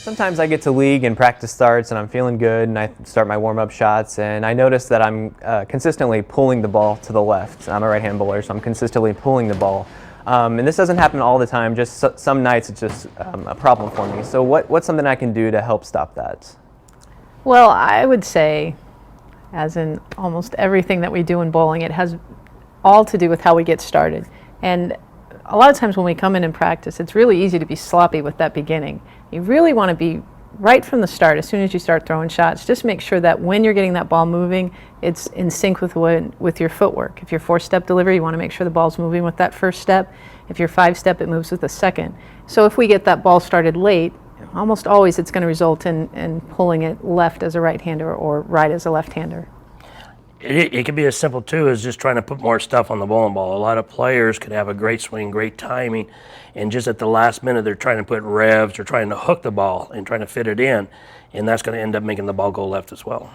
Sometimes I get to league and practice starts and I'm feeling good and I start my warm-up shots and I notice that I'm consistently pulling the ball to the left. I'm a right-hand bowler, so I'm consistently pulling the ball. And this doesn't happen all the time, just some nights it's just a problem for me. So what's something I can do to help stop that? Well, I would say, as in almost everything that we do in bowling, it has all to do with how we get started. And a lot of times when we come in and practice, it's really easy to be sloppy with that beginning. You really want to be right from the start, as soon as you start throwing shots, just make sure that when you're getting that ball moving, it's in sync with your footwork. If you're 4-step delivery, you want to make sure the ball's moving with that first step. If you're 5-step, it moves with the second. So if we get that ball started late, almost always it's going to result in pulling it left as a right-hander or right as a left-hander. It can be as simple too as just trying to put more stuff on the bowling ball. A lot of players could have a great swing, great timing, and just at the last minute they're trying to put revs or trying to hook the ball and trying to fit it in, and that's going to end up making the ball go left as well.